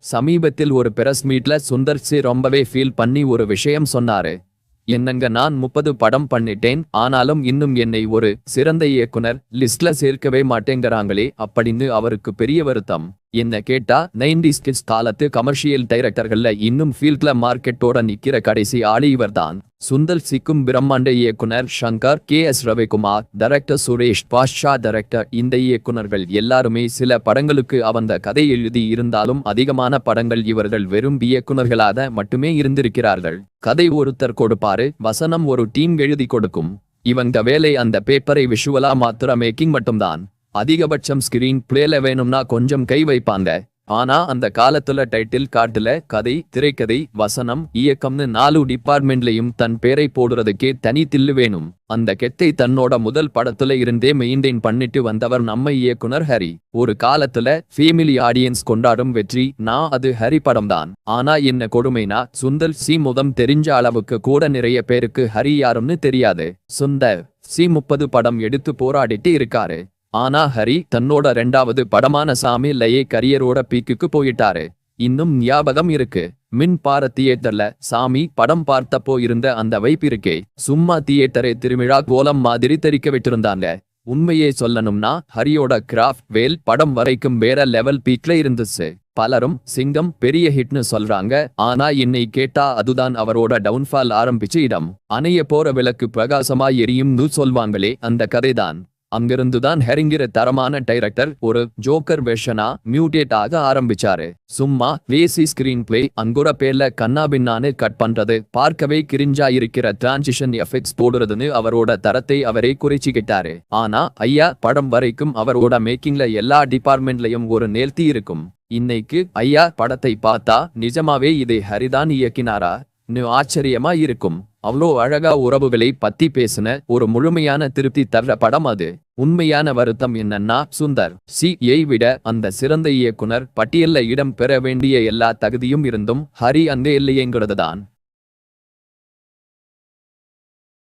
சமீபத்தில் ஒரு பிரஸ் மீட்ல சுந்தர் சி ரொம்பவே ஃபீல் பண்ணி ஒரு விஷயம் சொன்னாரு. என்னங்க, நான் 30 படம் பண்ணிட்டேன், ஆனாலும் இன்னும் என்னை ஒரு சிறந்த இயக்குனர் லிஸ்ட்ல சேர்க்கவே மாட்டேங்கிறாங்களே அப்படின்னு அவருக்கு பெரிய வருத்தம். என்ன கேட்டா 90s கிட்ஸ் காலத்து கமர்ஷியல் டைரக்டர்கள்ல இன்னும் ஃபீல்ட்ல மார்க்கெட்டோட நிக்கிற கடைசி ஆளி இவர்தான். சுந்தர் சிக்கும் பிரம்மாண்ட இயக்குனர் ஷங்கர், KS ரவிக்குமார், டைரக்டர் சுரேஷ் பாஷா, டைரக்டர் இந்த இயக்குனர்கள் எல்லாருமே சில படங்களுக்கு அவந்த கதை எழுதி இருந்தாலும் அதிகமான படங்கள் இவர்கள் வெறும் இயக்குனர்களாக மட்டுமே இருந்திருக்கிறார்கள். கதை ஒருத்தர் கொடுப்பாரு, வசனம் ஒரு டீம் எழுதி கொடுக்கும். இவங்க வேலை அந்த பேப்பரை விஷுவலா மாத்திர மேக்கிங் மட்டும்தான். அதிகபட்சம் ஸ்கிரீன் பிளேல வேணும்னா கொஞ்சம் கை வைப்பாங்க. ஆனா அந்த காலத்துல டைட்டில் கார்டுல கதை, திரைக்கதை, வசனம், இயக்கம்னு 4 டிபார்ட்மெண்ட்லயும் தன் பேரை போடுறதுக்கே தனி தில்லு வேணும். அந்த கெத்தை தன்னோட முதல் படத்துல இருந்தே மெயின்டைன் பண்ணிட்டு வந்தவர் நம்ம இயக்குனர் ஹரி. ஒரு காலத்துல ஃபேமிலி ஆடியன்ஸ் கொண்டாடும் வெற்றி அது ஹரி படம்தான். ஆனா என்ன கொடுமைனா, சுந்தர் சி முதம் தெரிஞ்ச அளவுக்கு கூட நிறைய பேருக்கு ஹரி யாருன்னு தெரியாது. சுந்தர் சி 30 படம் எடுத்து போராடிட்டு இருக்காரு. ஆனா ஹரி தன்னோட 2வது படமான சாமிலயே கரியரோட பீக்குக்கு போயிட்டாரு. இன்னும் ஞாபகம் இருக்கு, மின் பார தியேட்டர்ல சாமி படம் பார்த்தப்போ இருந்த அந்த வைப் இருக்கே, சும்மா தியேட்டரை திருவிழா கோலம் மாதிரி தெரிக்க விட்டிருந்தாங்க. உண்மையே சொல்லணும்னா ஹரியோட கிராஃப்ட் வேல் படம் வரைக்கும் வேற லெவல் பீக்ல இருந்துச்சு. பலரும் சிங்கம் பெரிய ஹிட்னு சொல்றாங்க, ஆனா என்னை கேட்டா அதுதான் அவரோட டவுன்ஃபால் ஆரம்பிச்ச இடம். அணைய போற விளக்கு பிரகாசமா எரியும்னு சொல்வாங்களே, அந்த கதைதான். அங்கிருந்துதான் ஹரிங்கிற தரமான டைரக்டர் ஒரு ஜோக்கர் வெர்ஷனா மியூட்டேட் ஆக ஆரம்பிச்சாரு. சும்மா வேசி ஸ்கிரீன் பிளே அங்குற பேர்ல கண்ணாபின்னான்னு கட் பண்றது, பார்க்கவே கிரிஞ்சா இருக்கிற டிரான்சிஷன் எஃபெக்ட்ஸ் போடுறதுன்னு அவரோட தரத்தை அவரே குறிச்சுக்கிட்டாரு. ஆனா ஐயா படம் வரைக்கும் அவரோட மேக்கிங்ல எல்லா டிபார்ட்மெண்ட்லயும் ஒரு நேர்த்தி இருக்கும். இன்னைக்கு ஐயா படத்தை பார்த்தா நிஜமாவே இதை ஹரிதான் இயக்கினாரா ஆச்சரியமா இருக்கும். அவ்வளோ அழகா உறவுகளை பத்தி பேசின ஒரு முழுமையான திருப்தி தர்ற படம் அது. உண்மையான வருத்தம் என்னன்னா, சுந்தர் சி விட அந்த சிறந்த இயக்குனர் பட்டியல்ல இடம் பெற வேண்டிய எல்லா தகுதியும் இருந்தும் ஹரி அங்கே இல்லையேங்கிறதுதான்.